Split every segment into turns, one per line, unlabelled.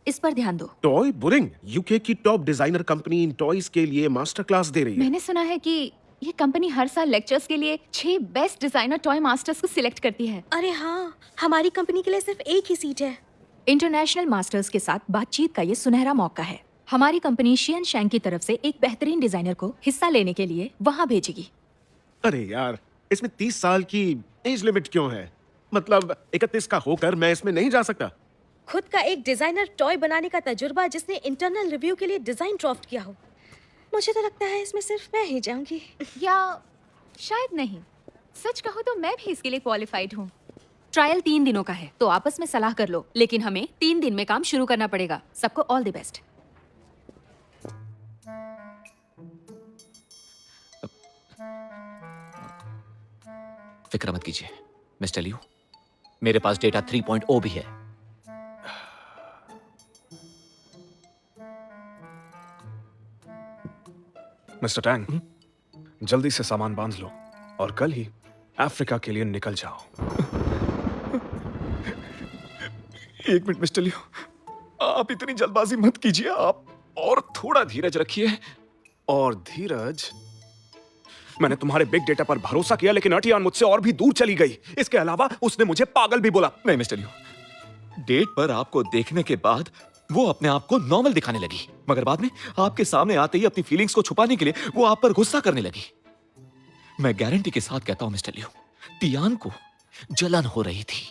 इस पर ध्यान दो।
टॉय बुरिंग यूके की टॉप डिजाइनर कंपनी इन टॉयज के लिए मास्टर क्लास दे रही है।
मैंने सुना है कि ये कंपनी हर साल लेक्चर्स के लिए 6 बेस्ट डिजाइनर टॉय मास्टर्स को सिलेक्ट करती है।
अरे हाँ, हमारी कंपनी के लिए सिर्फ एक ही सीट है।
इंटरनेशनल मास्टर्स के साथ बातचीत का ये सुनहरा मौका है। हमारी कंपनी शियन शैंग की तरफ से एक बेहतरीन डिजाइनर को हिस्सा लेने के लिए वहाँ भेजेगी।
अरे यार, इसमें 30 साल की एज लिमिट क्यों है? मतलब 31 का होकर मैं इसमें नहीं जा सकता?
खुद का एक डिजाइनर टॉय बनाने का तजुर्बा जिसने इंटरनल रिव्यू के लिए डिजाइन ड्राफ्ट किया हो। मुझे तो लगता है इसमें सिर्फ मैं ही जाऊंगी।
या शायद नहीं। सच कहूँ तो मैं भी इसके लिए क्वालिफाइड हूँ। ट्रायल 3 दिनों का है, तो आपस में सलाह कर लो, लेकिन हमें 3 दिन में काम शुरू करना पड़ेगा। सबको ऑल द बेस्ट।
फिक्र मत कीजिए मिस्टर लियू, मेरे पास डेटा 3.0 भी है।
मिस्टर टैंग, जल्दी से सामान बांध लो और कल ही अफ्रीका के लिए निकल जाओ। एक मिनट मिस्टर लियो, आप इतनी जल्दबाजी मत कीजिए। आप और थोड़ा धीरज रखिए। और धीरज, मैंने तुम्हारे बिग डेटा पर भरोसा किया, लेकिन अटियान मुझसे और भी दूर चली गई। इसके अलावा उसने मुझे पागल भी बोला।
नहीं मिस्टर लियो, डेट पर आपको देखने के बाद वो अपने आप को नॉर्मल दिखाने लगी, मगर बाद में आपके सामने आते ही अपनी फीलिंग्स को छुपाने के लिए वो आप पर गुस्सा करने लगी। मैं गारंटी के साथ कहता हूं मिस्टर लियो, टियान को जलन हो रही थी।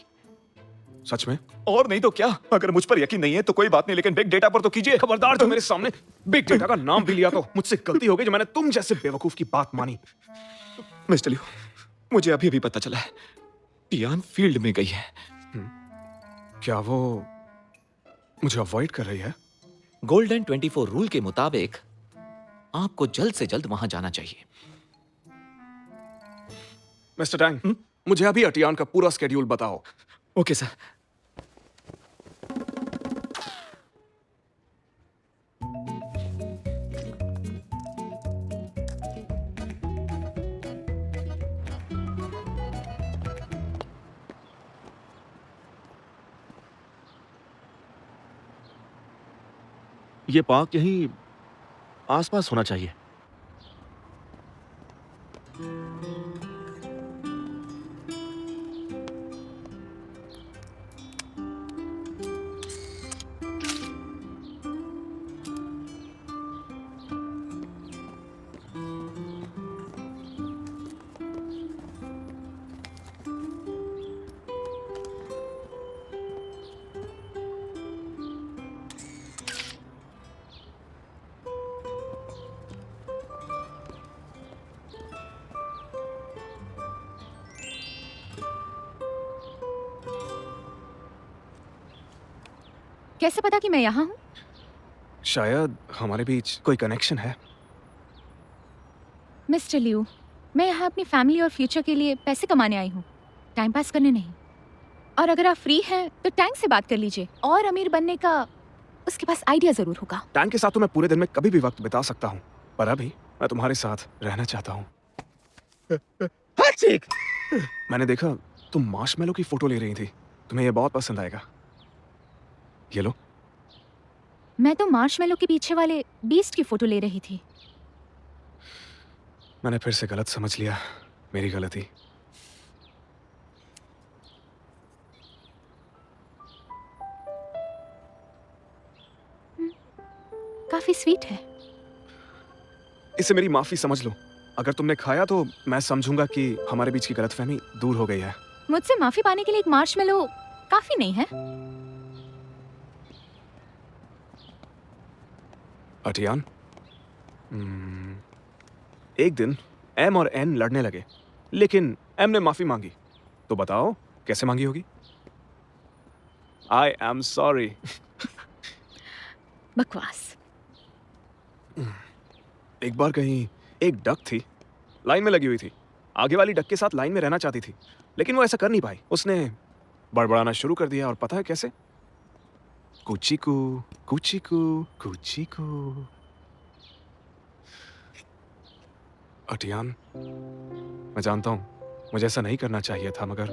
सच में?
और नहीं तो क्या। अगर मुझ पर यकीन नहीं है तो कोई बात नहीं, लेकिन बिग डेटा पर तो कीजिए।
खबरदार, जो मेरे सामने बिग डेटा का नाम भी लिया तो मुझसे गलती हो गई जो मैंने तुम जैसे बेवकूफ की बात मानी।
मिस्टर लियो, मुझे अभी अभी पता चला है टियान फील्ड में गई है।
क्या वो मुझे अवॉइड कर रही है?
गोल्डन 24 रूल के मुताबिक आपको जल्द से जल्द वहां जाना चाहिए।
मिस्टर टैंग, मुझे अभी अटियान का पूरा स्केड्यूल बताओ।
Okay sir.
ये पार्क यहीं आसपास होना चाहिए।
कैसे पता कि मैं यहाँ हूँ?
शायद हमारे बीच कोई कनेक्शन है।
मिस्टर लियू, मैं यहाँ अपनी फैमिली और फ्यूचर के लिए पैसे कमाने आई हूँ, टाइम पास करने नहीं। और अगर आप फ्री हैं तो टैंक से बात कर लीजिए। और अमीर बनने का उसके पास आइडिया जरूर होगा।
टैंक के साथ तो मैं पूरे दिन में कभी भी वक्त बिता सकता हूँ, पर अभी मैं तुम्हारे साथ रहना चाहता हूँ। मैंने देखा तुम मार्शमेलो की फोटो ले रही थी, तुम्हें ये बहुत पसंद आएगा। ये लो।
मैं तो मार्शमेलो के पीछे वाले बीस्ट की फोटो ले रही थी।
मैंने फिर से गलत समझ लिया, मेरी गलती।
काफी स्वीट है।
इसे मेरी माफी समझ लो। अगर तुमने खाया तो मैं समझूंगा कि हमारे बीच की गलतफहमी दूर हो गई है।
मुझसे माफी पाने के लिए एक मार्शमेलो काफी नहीं है।
अटियान, एक दिन एम और एन लड़ने लगे, लेकिन एम ने माफी मांगी। तो बताओ कैसे मांगी होगी? I am sorry.
बकवास।
एक बार कहीं एक डक थी, लाइन में लगी हुई थी। आगे वाली डक के साथ लाइन में रहना चाहती थी, लेकिन वो ऐसा कर नहीं पाई। उसने बड़बड़ाना शुरू कर दिया, और पता है कैसे? कुचीकू कुचीकू कुचीकू। अटियान, मैं जानता हूं मुझे ऐसा नहीं करना चाहिए था, मगर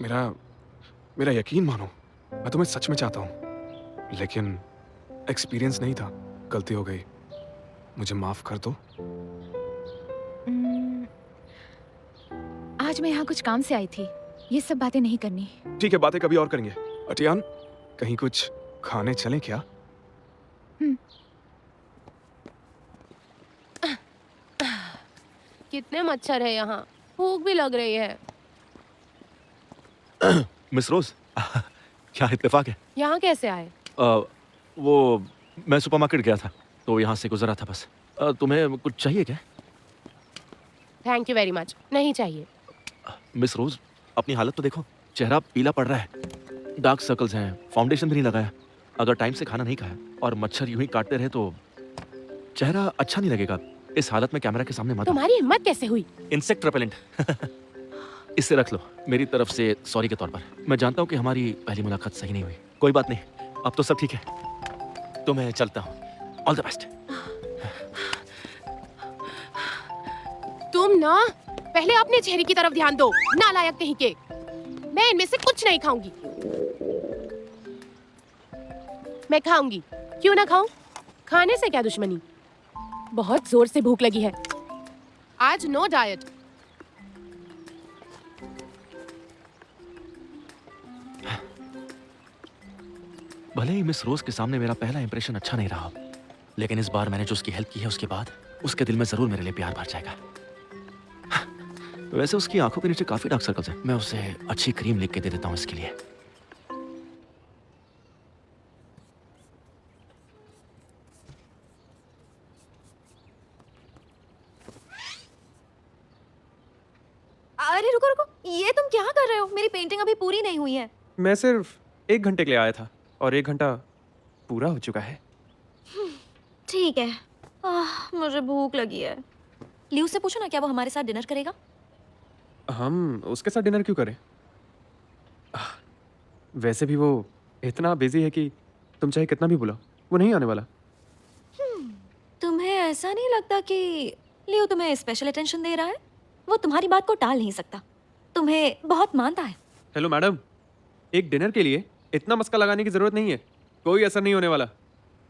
मेरा यकीन मानो, मैं तुम्हें सच में चाहता हूं। लेकिन एक्सपीरियंस नहीं था, गलती हो गई, मुझे माफ कर दो।
हम्म, आज मैं यहाँ कुछ काम से आई थी, ये सब बातें नहीं करनी।
ठीक है, बातें कभी और करेंगे। अटियान, कहीं कुछ खाने चलें क्या?
कितने मच्छर है यहाँ, भूख भी लग रही है।
मिस रोज क्या इत्तेफाक है?
यहाँ कैसे आए?
वो मैं सुपरमार्केट गया था तो यहाँ से गुजरा था बस। तुम्हें कुछ चाहिए क्या?
थैंक यू वेरी मच, नहीं चाहिए।
मिस रोज, अपनी हालत तो देखो, चेहरा पीला पड़ रहा है, डार्क सर्कल्स हैं, फाउंडेशन भी नहीं लगाया। अगर टाइम से खाना नहीं खाया और मच्छर यूं ही काटते रहे तो चेहरा अच्छा नहीं लगेगा। इस हालत में कैमरा के सामने मत आओ।
तुम्हारी हिम्मत कैसे हुई?
इंसेक्ट रेपेलेंट इसे रख लो मेरी तरफ से सॉरी के तौर पर। मैं जानता हूँ कि हमारी पहली मुलाकात सही नहीं हुई, कोई बात नहीं, अब तो सब ठीक है। तो मैं चलता हूँ, ऑल द बेस्ट।
तुम ना पहले अपने चेहरे की तरफ ध्यान दो, नालायक कहीं के। मैं इनमें से कुछ नहीं खाऊंगी। मैं खाऊंगी, क्यों ना खाऊं? खाने से क्या दुश्मनी? बहुत जोर से भूख लगी है। आज नो डाइट।
भले ही मिस रोज के सामने मेरा पहला इंप्रेशन अच्छा नहीं रहा, लेकिन इस बार मैंने जो उसकी हेल्प की है उसके बाद उसके दिल में जरूर मेरे लिए प्यार भर जाएगा। वैसे उसकी आंखों के नीचे काफी डार्क सर्कल्स हैं, मैं उसे अच्छी क्रीम लिख के दे देता हूँ इसके लिए।
अरे रुको रुको, ये तुम क्या कर रहे हो? मेरी पेंटिंग अभी पूरी नहीं हुई है।
मैं सिर्फ 1 घंटे के लिए आया था और 1 घंटा पूरा हो चुका है।
ठीक है, मुझे भूख लगी है। लियू से पूछो ना, क्या वो हमारे साथ डिनर करेगा?
हम उसके साथ डिनर क्यों करें? वैसे भी वो इतना बिजी है कि तुम चाहे कितना भी बुलाओ वो नहीं आने वाला।
तुम्हें ऐसा नहीं लगता कि लियू तुम्हें स्पेशल अटेंशन दे रहा है? वो तुम्हारी बात को टाल नहीं सकता, तुम्हें बहुत मानता है।
हेलो मैडम, एक डिनर के लिए इतना मस्का लगाने की जरूरत नहीं है, कोई असर नहीं होने वाला।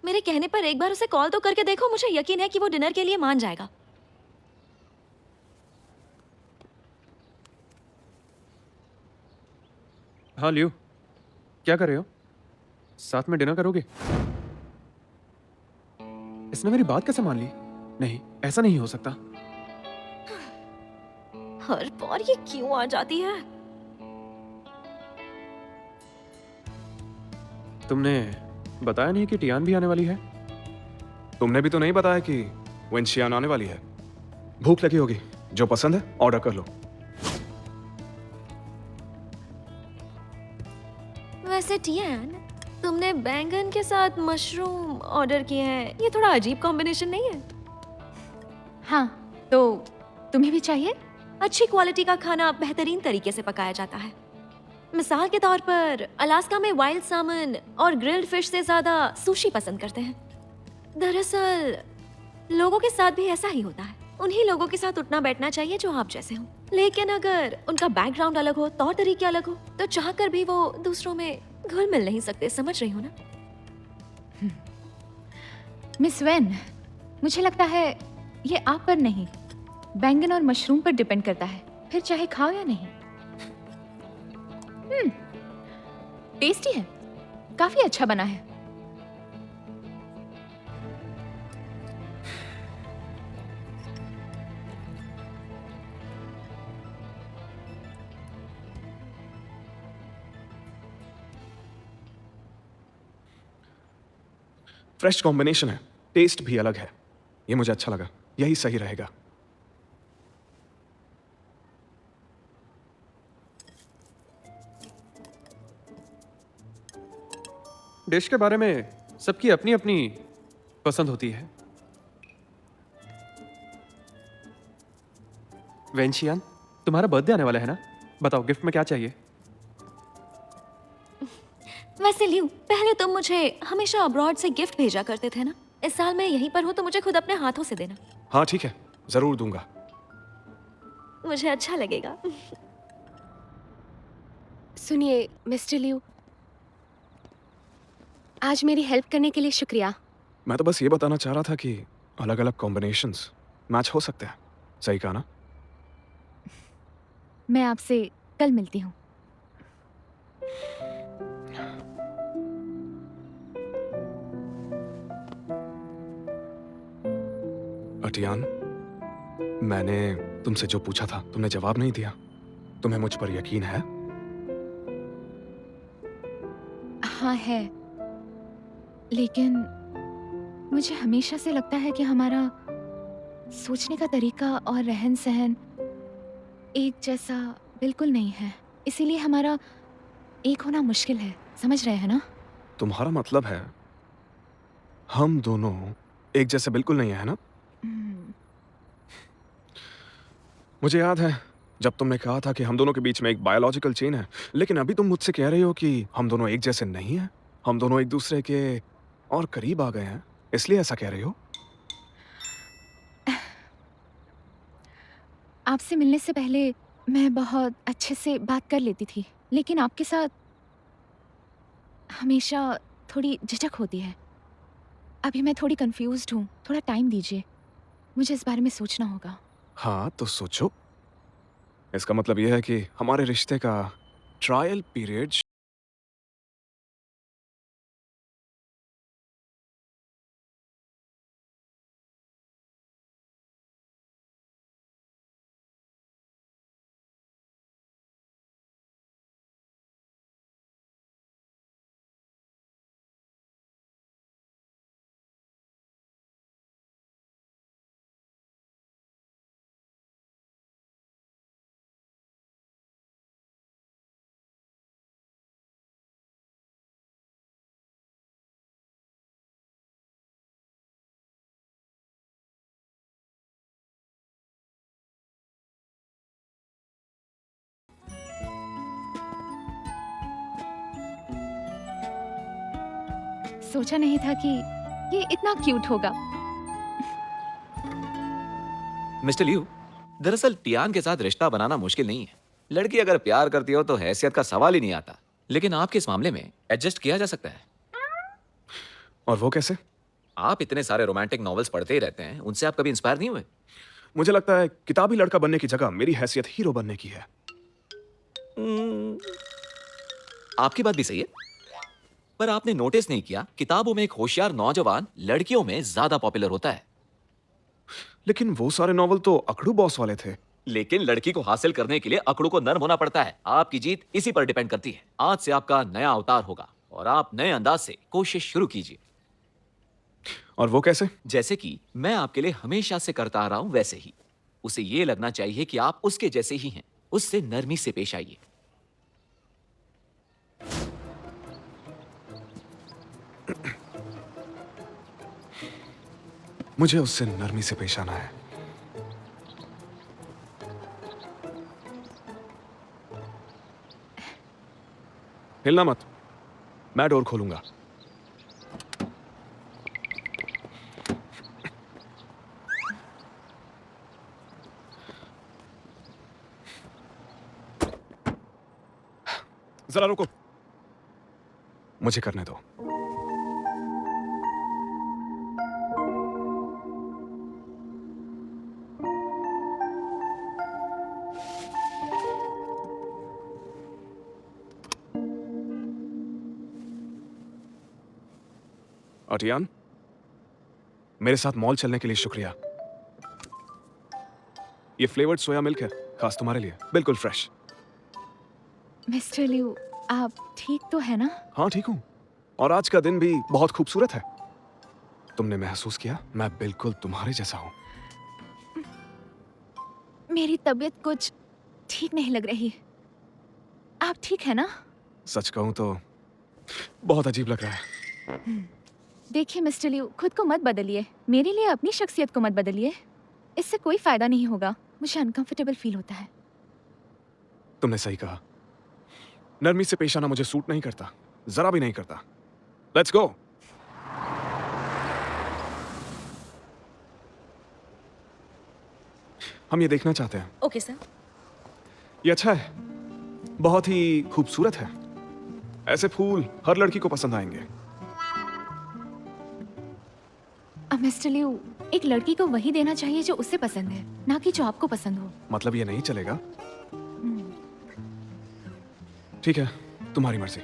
मेरे कहने पर एक बार उसे कॉल तो करके देखो, मुझे यकीन है कि वो डिनर के लिए मान जाएगा।
हाँ लियो, क्या कर रहे हो? साथ में डिनर करोगे? इसने मेरी बात कैसे मान ली? नहीं, ऐसा नहीं हो सकता।
हर बार ये क्यों आ जाती है?
तुमने बताया नहीं कि टियान भी आने वाली है?
तुमने भी तो नहीं बताया कि वेंशियान आने वाली है। भूख लगी होगी, जो पसंद है ऑर्डर कर लो।
वैसे टियान, तुमने बैंगन के साथ मशरूम ऑर्डर किए हैं, ये थोड़ा अजीब कॉम्बिनेशन नहीं है?
हाँ, तो तुम्हें भी चाहिए?
अच्छी क्वालिटी का खाना बेहतरीन तरीके से पकाया जाता है। मिसाल के तौर पर अलास्का में वाइल्ड सामन और ग्रिल्ड फिश से ज्यादा सुशी पसंद करते हैं। दरअसल लोगों के साथ भी ऐसा ही होता है, उन्हीं लोगों के साथ उठना बैठना चाहिए जो आप जैसे हो। लेकिन अगर उनका बैकग्राउंड अलग हो, तौर तरीके अलग हो, तो चाहकर भी वो दूसरों में घुल मिल नहीं सकते। समझ रही हो ना?
मिस वेन, मुझे लगता है ये आप पर नहीं, बैंगन और मशरूम पर डिपेंड करता है, फिर चाहे खाओ या नहीं। टेस्टी है, काफी अच्छा बना है।
फ्रेश कॉम्बिनेशन है, टेस्ट भी अलग है, ये मुझे अच्छा लगा, यही सही रहेगा।
डिश के बारे में सबकी अपनी अपनी पसंद होती है। वेंशियान, तुम्हारा बर्थडे आने वाला है ना? बताओ गिफ्ट में क्या चाहिए?
वैसे लियू, पहले तुम मुझे हमेशा अब्रॉड से गिफ्ट भेजा करते थे ना? इस साल मैं यहीं पर हूँ तो मुझे खुद अपने हाथों से देना।
हाँ ठीक है, जरूर दूंगा।
मुझे अच्छा लगेगा।
सुनिए मिस्टर लियू, आज मेरी हेल्प करने के लिए शुक्रिया।
मैं तो बस ये बताना चाह रहा था कि अलग अलग कॉम्बिनेशंस मैच हो सकते हैं। सही कहा ना?
मैं आपसे कल मिलती हूँ।
अटियान, मैंने तुमसे जो पूछा था तुमने जवाब नहीं दिया। तुम्हें मुझ पर यकीन है?
हाँ है, लेकिन मुझे हमेशा से लगता है कि हमारा सोचने का तरीका और रहन सहन एक जैसा बिल्कुल नहीं है। इसीलिए हमारा एक होना मुश्किल है। समझ रहे हैं ना?
तुम्हारा मतलब है हम दोनों एक जैसे बिल्कुल नहीं है ना? मुझे याद है जब तुमने कहा था कि हम दोनों के बीच में एक बायोलॉजिकल चेन है, लेकिन अभी तुम मुझसे कह रही हो कि हम दोनों एक जैसे नहीं हैं। हम दोनों एक दूसरे के और करीब आ गए हैं, इसलिए ऐसा कह रही हो?
आपसे मिलने से पहले मैं बहुत अच्छे से बात कर लेती थी, लेकिन आपके साथ हमेशा थोड़ी झिझक होती है। अभी मैं थोड़ी कंफ्यूज्ड हूँ। थोड़ा टाइम दीजिए, मुझे इस बारे में सोचना होगा।
हाँ तो सोचो। इसका मतलब यह है कि हमारे रिश्ते का ट्रायल पीरियड
सोचा नहीं था कि ये इतना क्यूट होगा।
मिस्टर लियू, दरअसल टियान के साथ रिश्ता बनाना मुश्किल नहीं है। लड़की अगर प्यार करती हो तो हैसियत का सवाल ही नहीं आता। लेकिन आपके इस मामले में एडजस्ट किया जा सकता है।
और वो कैसे?
आप इतने सारे रोमांटिक नॉवेल्स पढ़ते ही रहते हैं, उनसे आप कभी इंस्पायर नहीं हुए?
मुझे लगता है किताबी लड़का बनने की जगह मेरी हैसियत हीरो बनने की है।
आपकी बात भी सही है, पर आपने नोटिस नहीं किया किताबों में एक होशियार नौजवान लड़कियों में ज्यादा पॉपुलर होता है।
लेकिन वो सारे नॉवल तो अकड़ू बॉस वाले थे।
लेकिन लड़की को हासिल करने के लिए अकड़ू को नर्म होना पड़ता है। आपकी जीत इसी पर डिपेंड करती है। आज से आपका नया अवतार होगा और आप नए अंदाज से कोशिश शुरू कीजिए।
और वो कैसे?
जैसे कि मैं आपके लिए हमेशा से करता आ रहा हूं वैसे ही। उसे ये लगना चाहिए कि आप उसके जैसे ही हैं। उससे नरमी से पेश आइए।
मुझे उससे नरमी से पेश आना है। हिलना मत, मैं डोर खोलूंगा। जरा रुको, मुझे करने दो। अटियान, मेरे साथ मॉल चलने के लिए शुक्रिया। ये फ्लेवर्ड सोया मिल्क है, खास तुम्हारे लिए, बिल्कुल फ्रेश।
मिस्टर लियू, आप ठीक तो है ना?
हाँ ठीक हूँ, और आज का दिन भी बहुत खूबसूरत है। तुमने महसूस किया मैं बिल्कुल तुम्हारे जैसा हूँ।
मेरी तबीयत कुछ ठीक नहीं लग रही। आप ठीक है ना?
सच कहूँ तो बहुत अजीब लग रहा है।
देखिए मिस्टर लियू, खुद को मत बदलिए। मेरे लिए अपनी शख्सियत को मत बदलिए। इससे कोई फायदा नहीं होगा। मुझे अनकंफर्टेबल फील होता है।
तुमने सही कहा। नरमी से पेश आना मुझे सूट नहीं करता, जरा भी नहीं करता। Let's go. हम ये देखना चाहते हैं।
Okay sir.
ये अच्छा है, बहुत ही खूबसूरत है। ऐसे फूल हर लड़की को पसंद आएंगे।
मिस्टर लियू, एक लड़की को वही देना चाहिए जो उसे पसंद है, ना कि जो आपको पसंद हो।
मतलब ये नहीं चलेगा? ठीक है, तुम्हारी मर्जी।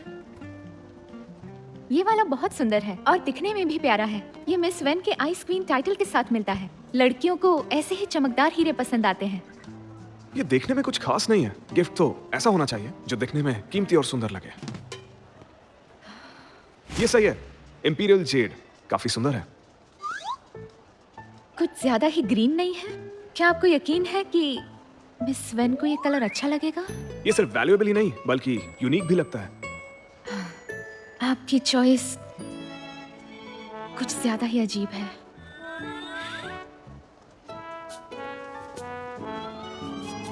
ये वाला बहुत सुंदर है और दिखने में भी प्यारा है। ये मिस वेन के आइस क्वीन टाइटल के साथ मिलता है। लड़कियों को ऐसे ही चमकदार हीरे पसंद आते हैं।
ये देखने में कुछ खास नहीं है। गिफ्ट तो ऐसा होना चाहिए जो दिखने में कीमती और सुंदर लगे। ये सही है, इंपीरियल जेड काफी सुंदर है।
कुछ ज्यादा ही ग्रीन नहीं है? क्या आपको यकीन है कि मिस वेन को ये कलर अच्छा लगेगा?
ये सिर्फ वैल्यूएबल ही नहीं बल्कि यूनिक भी लगता है।
आपकी चॉइस कुछ ज्यादा ही अजीब है।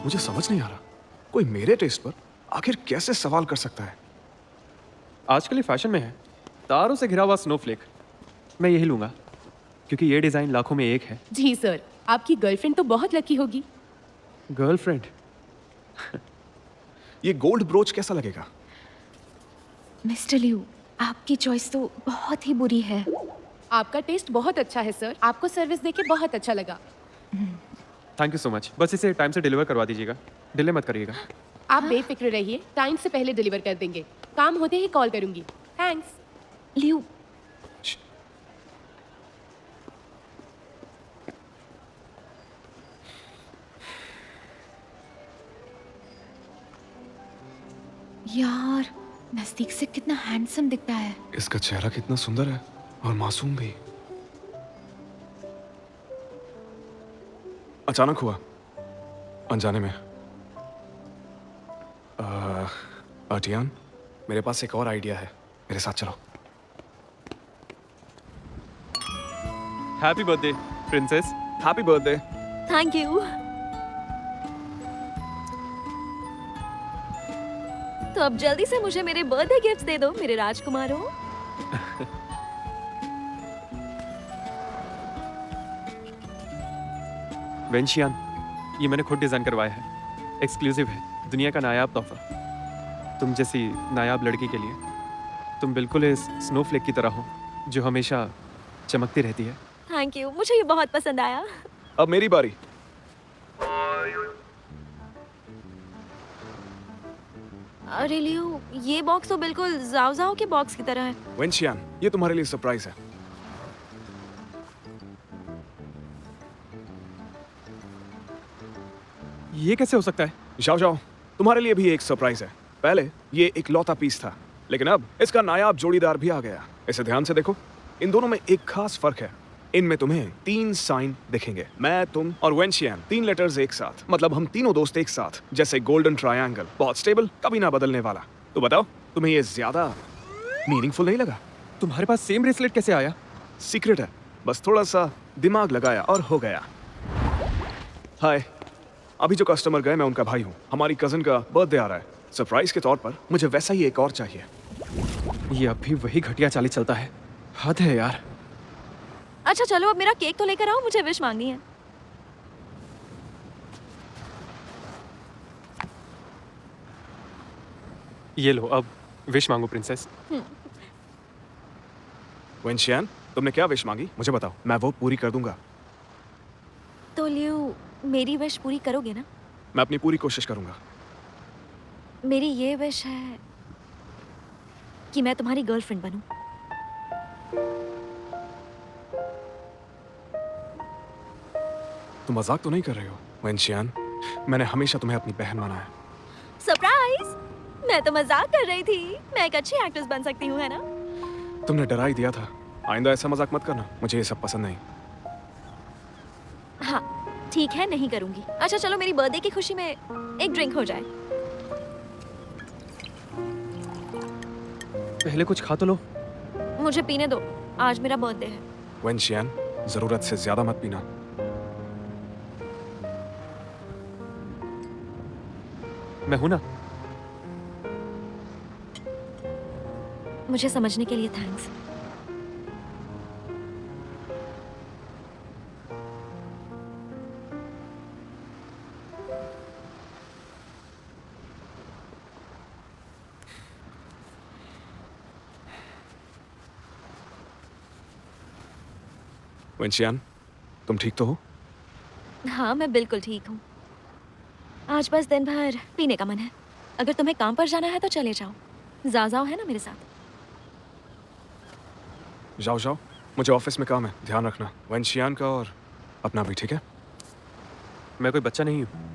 मुझे समझ नहीं आ रहा, कोई मेरे टेस्ट पर आखिर कैसे सवाल कर सकता है।
आजकल ये फैशन में है, तारों से घिरा हुआ स्नोफ्लेक। मैं यही लूंगा क्योंकि ये डिजाइन लाखों में एक है।
जी सर, आपकी गर्लफ्रेंड तो बहुत लकी होगी।
गर्लफ्रेंड?
ये गोल्ड ब्रोच कैसा लगेगा?
मिस्टर लियू, आपकी चॉइस तो बहुत ही बुरी है।
आपका टेस्ट बहुत अच्छा है सर, आपको सर्विस देके बहुत अच्छा लगा।
Thank you so much. बस इसे टाइम से डिलीवर करवा दीजिएगा, डिले मत करिएगा।
आप बेफिक्र रहिए, टाइम से पहले डिलीवर कर देंगे। काम होते ही कॉल करूंगी। थैंक्स।
लियू, यार नजदीक से कितना हैंडसम दिखता है।
इसका चेहरा कितना सुंदर है और मासूम भी। अचानक हुआ, अनजाने में। टियान, मेरे पास एक और आइडिया है, मेरे साथ चलो।
Happy birthday princess.
Happy birthday.
Thank you. तो अब जल्दी से मुझे मेरे बर्थडे गिफ्ट्स दे दो मेरे राजकुमारों।
वेंशियान, ये मैंने खुद डिजाइन करवाया है, एक्सक्लूसिव है, दुनिया का नायाब तोहफा। तुम जैसी नायाब लड़की के लिए। तुम बिल्कुल इस स्नोफ्लेक की तरह हो जो हमेशा चमकती रहती है।
थैंक यू, मुझे ये बहुत पसंद आया।
अब मेरी बारी।
अरे लियो, ये बॉक्स तो बिल्कुल जाओ जाओ के बॉक्स की तरह है।
वेंशियान, ये तुम्हारे लिए सरप्राइज है।
ये कैसे हो सकता है?
जाओ जाओ, तुम्हारे लिए भी एक सरप्राइज है। पहले ये एक लौता पीस था, लेकिन अब इसका नायाब जोड़ीदार भी आ गया। इसे ध्यान से देखो, इन दोनों में एक खास फर्क है। इनमें तुम्हें 3 साइन दिखेंगे, मैं, तुम और वेंशियान। 3 लेटर्स एक साथ, मतलब हम तीनों दोस्त एक साथ, जैसे गोल्डन ट्रायंगल। बहुत स्टेबल, कभी ना बदलने वाला। तो बताओ, तुम्हें ये ज्यादा मीनिंगफुल नहीं लगा?
तुम्हारे पास सेम ब्रेसलेट कैसे आया?
सीक्रेट है, बस थोड़ा सा दिमाग लगाया और हो गया। हाय, अभी जो कस्टमर गए मैं उनका भाई हूँ। हमारी कजन का बर्थडे आ रहा है, सरप्राइज के तौर पर मुझे वैसा ही एक और चाहिए।
ये अब भी वही घटिया चाली चलता है। हद है यार।
अच्छा चलो, अब मेरा केक तो लेकर आओ, मुझे विश मांगनी है।
ये लो, अब विश मांगो प्रिंसेस।
वेंशियान, तुमने क्या विश मांगी मुझे बताओ, मैं वो पूरी कर दूंगा।
तो लियो, मेरी विश पूरी करोगे ना?
मैं अपनी पूरी कोशिश करूंगा।
मेरी ये विश है कि मैं तुम्हारी गर्लफ्रेंड बनूं।
तुम मजाक तो नहीं कर रहे हो वेंशियान? मैंने हमेशा तुम्हें अपनी बहन माना है।
सरप्राइज! मैं तो मजाक कर रही थी। मैं एक अच्छी एक्ट्रेस बन सकती हूँ, है ना?
तुमने डरा ही दिया था। आइंदा ऐसा मजाक मत करना, मुझे ये सब पसंद नहीं।
हाँ ठीक है, नहीं करूंगी। अच्छा चलो, मेरी बर्थडे की खुशी में एक ड्रिंक हो जाए।
पहले कुछ खा तो लो।
मुझे पीने दो, आज मेरा बर्थडे है।
वेंशियान, जरूरत से ज्यादा मत पीना।
मैं हूं ना।
मुझे समझने के लिए थैंक्स।
वेंशियान, तुम ठीक तो हो?
हाँ, मैं बिल्कुल ठीक हूँ। आज बस दिन भर पीने का मन है। अगर तुम्हें काम पर जाना है तो चले जाओ। जाओ है ना मेरे साथ?
जाओ जाओ, मुझे ऑफिस में काम है, ध्यान रखना वेंशियान का और अपना भी, ठीक है?
मैं कोई बच्चा नहीं हूँ।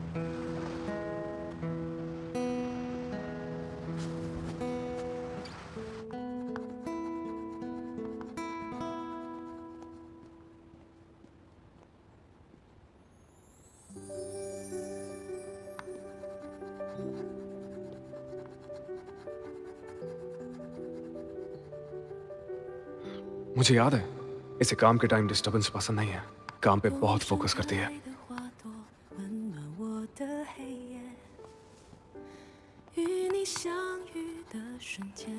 मुझे याद है, इसे काम के टाइम डिस्टरबेंस पसंद नहीं है। काम पे बहुत फोकस करती है।
与你相遇的瞬间，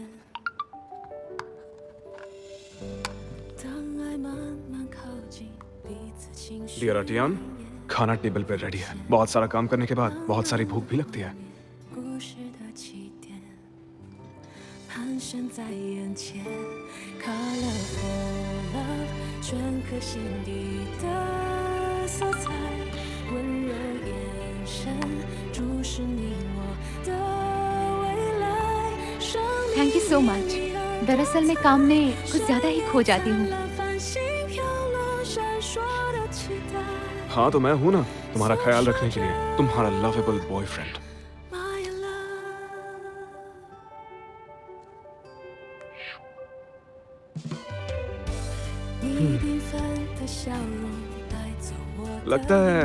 当爱慢慢靠近，彼此情绪
डियर अटियान, खाना टेबल पे रेडी है। बहुत सारा काम करने के बाद बहुत सारी भूख भी लगती है।
故事的起点，盘旋在眼前，Colorful love，镌刻心底的色彩，温柔眼神注视你我的未来。生命
thank you so much. दरअसल मैं काम में कुछ ज्यादा ही खो जाती हूँ।
繁星飘落闪烁的期待。
हाँ तो मैं हूं ना, तुम्हारा ख्याल रखने के लिए, तुम्हारा लवेबल बॉयफ्रेंड।
My love， 你缤纷的笑容带走我的
लगता है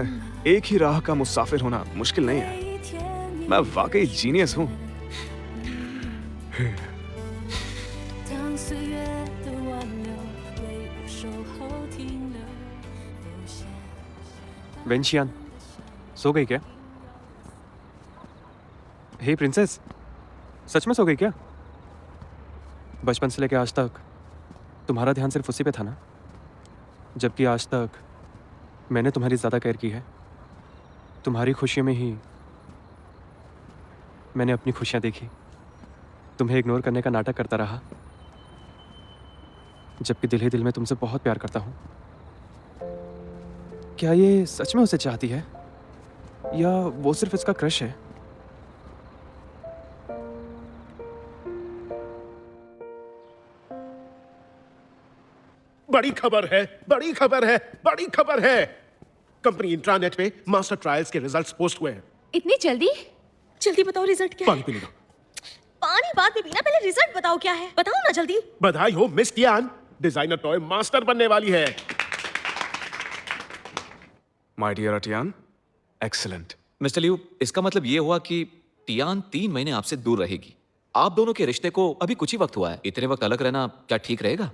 एक ही राह का मुसाफिर होना मुश्किल नहीं है।
每一天你
मैं वाकई जीनियस हूँ।
当岁月的挽留为我守候停留浮现。
वेंशियान, सो गई क्या? हे प्रिंसेस, सच में सो गई क्या? बचपन से लेकर आज तक तुम्हारा ध्यान सिर्फ उसी पे था ना, जबकि आज तक मैंने तुम्हारी ज़्यादा केयर की है। तुम्हारी खुशियों में ही मैंने अपनी खुशियाँ देखी। तुम्हें इग्नोर करने का नाटक करता रहा, जबकि दिल ही दिल में तुमसे बहुत प्यार करता हूँ। क्या ये सच में उसे चाहती है या वो सिर्फ इसका क्रश है?
बड़ी खबर है, बड़ी खबर है, बड़ी खबर है। कंपनी इंट्रानेट पे मास्टर ट्रायल्स के रिजल्ट्स पोस्ट हुए हैं।
इतनी जल्दी? जल्दी बताओ रिजल्ट क्या है?
पानी पीने दो।
पानी बाद में पीना, पहले रिजल्ट बताओ क्या है? बताओ ना जल्दी।
बधाई हो miss Tian, designer toy master बनने वाली है।
माय डियर अटियान, एक्सीलेंट।
मिस्टर लियू, इसका मतलब ये हुआ कि टियान 3 महीने आपसे दूर रहेगी। आप दोनों के रिश्ते को अभी कुछ ही वक्त हुआ है। इतने वक्त अलग रहना क्या ठीक रहेगा?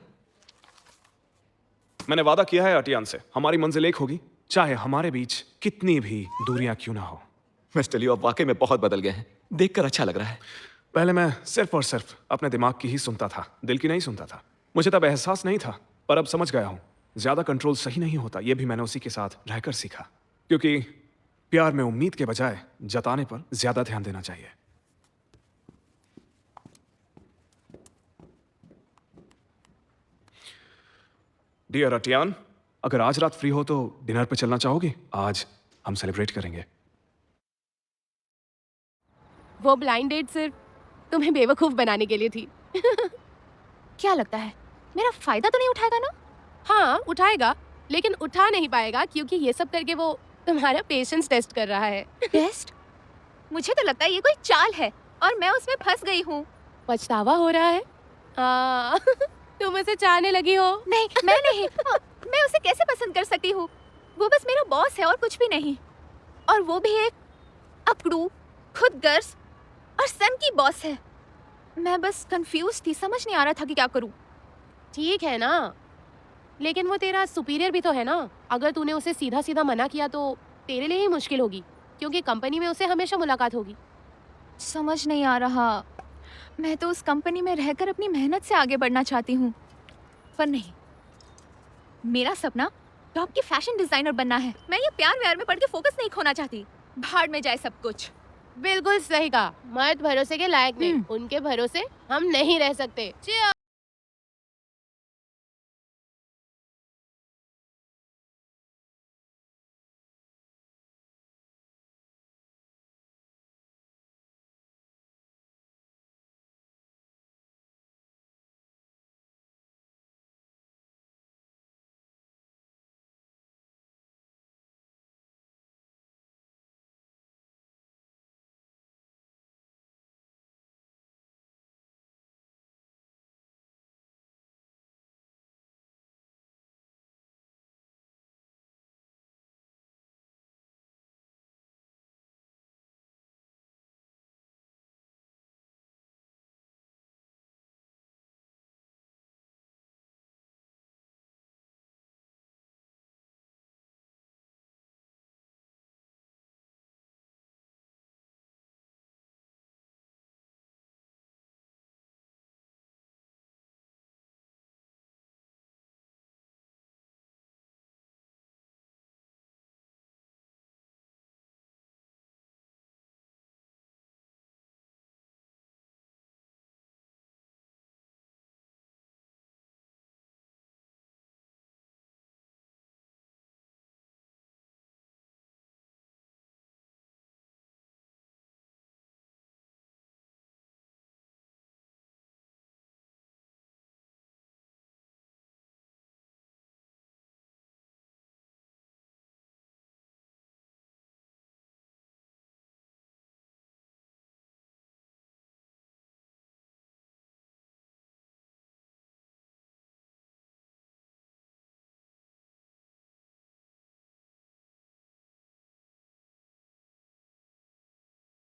मैंने वादा किया है अटियान से, हमारी मंजिल एक होगी, चाहे हमारे बीच कितनी भी दूरियां क्यों ना हो।
मिस्टर लियू, आप वाकई में बहुत बदल गए हैं। देखकर अच्छा लग रहा है।
पहले मैं सिर्फ और सिर्फ अपने दिमाग की ही सुनता था, दिल की नहीं सुनता था। मुझे तब एहसास नहीं था, पर अब समझ गया हूं, ज्यादा कंट्रोल सही नहीं होता। यह भी मैंने उसी के साथ रहकर सीखा, क्योंकि प्यार में उम्मीद के बजाय जताने पर ज्यादा ध्यान देना चाहिए। डियर अटियान, अगर आज रात फ्री हो तो डिनर पे चलना चाहोगी? आज हम सेलिब्रेट करेंगे।
वो ब्लाइंड डेट सिर्फ तुम्हें बेवकूफ बनाने के लिए थी।
क्या लगता है मेरा फायदा तो नहीं उठाएगा ना?
हाँ उठाएगा, लेकिन उठा नहीं पाएगा क्योंकि ये सब करके वो तुम्हारा पेशेंस टेस्ट कर रहा है।
टेस्ट? मुझे तो लगता है ये कोई चाल है और मैं उसमें फंस गई हूँ।
पछतावा हो रहा है? तुम उसे चाहने लगी हो?
नहीं, मैं नहीं। मैं उसे कैसे पसंद कर सकती हूँ? वो बस मेरा बॉस है और कुछ भी नहीं। और वो भी एक अकड़ू, खुदगर्ज और सन की बॉस है। मैं बस कंफ्यूज थी, समझ नहीं आ रहा था कि क्या करूँ।
ठीक है ना, लेकिन वो तेरा सुपीरियर भी तो है ना। अगर तूने उसे सीधा सीधा मना किया तो तेरे लिए ही मुश्किल होगी, क्योंकि कंपनी में उसे हमेशा मुलाकात होगी।
समझ नहीं आ रहा। मैं तो उस कंपनी में रहकर अपनी मेहनत से आगे बढ़ना चाहती हूँ, पर नहीं, मेरा सपना टॉप की फैशन डिजाइनर बनना है। मैं ये प्यार व्यार में पढ़ के फोकस नहीं खोना चाहती। भाड़ में जाए सब कुछ।
बिल्कुल सही कहा। मर्द भरोसे के लायक नहीं, उनके भरोसे हम नहीं रह सकते। Cheers!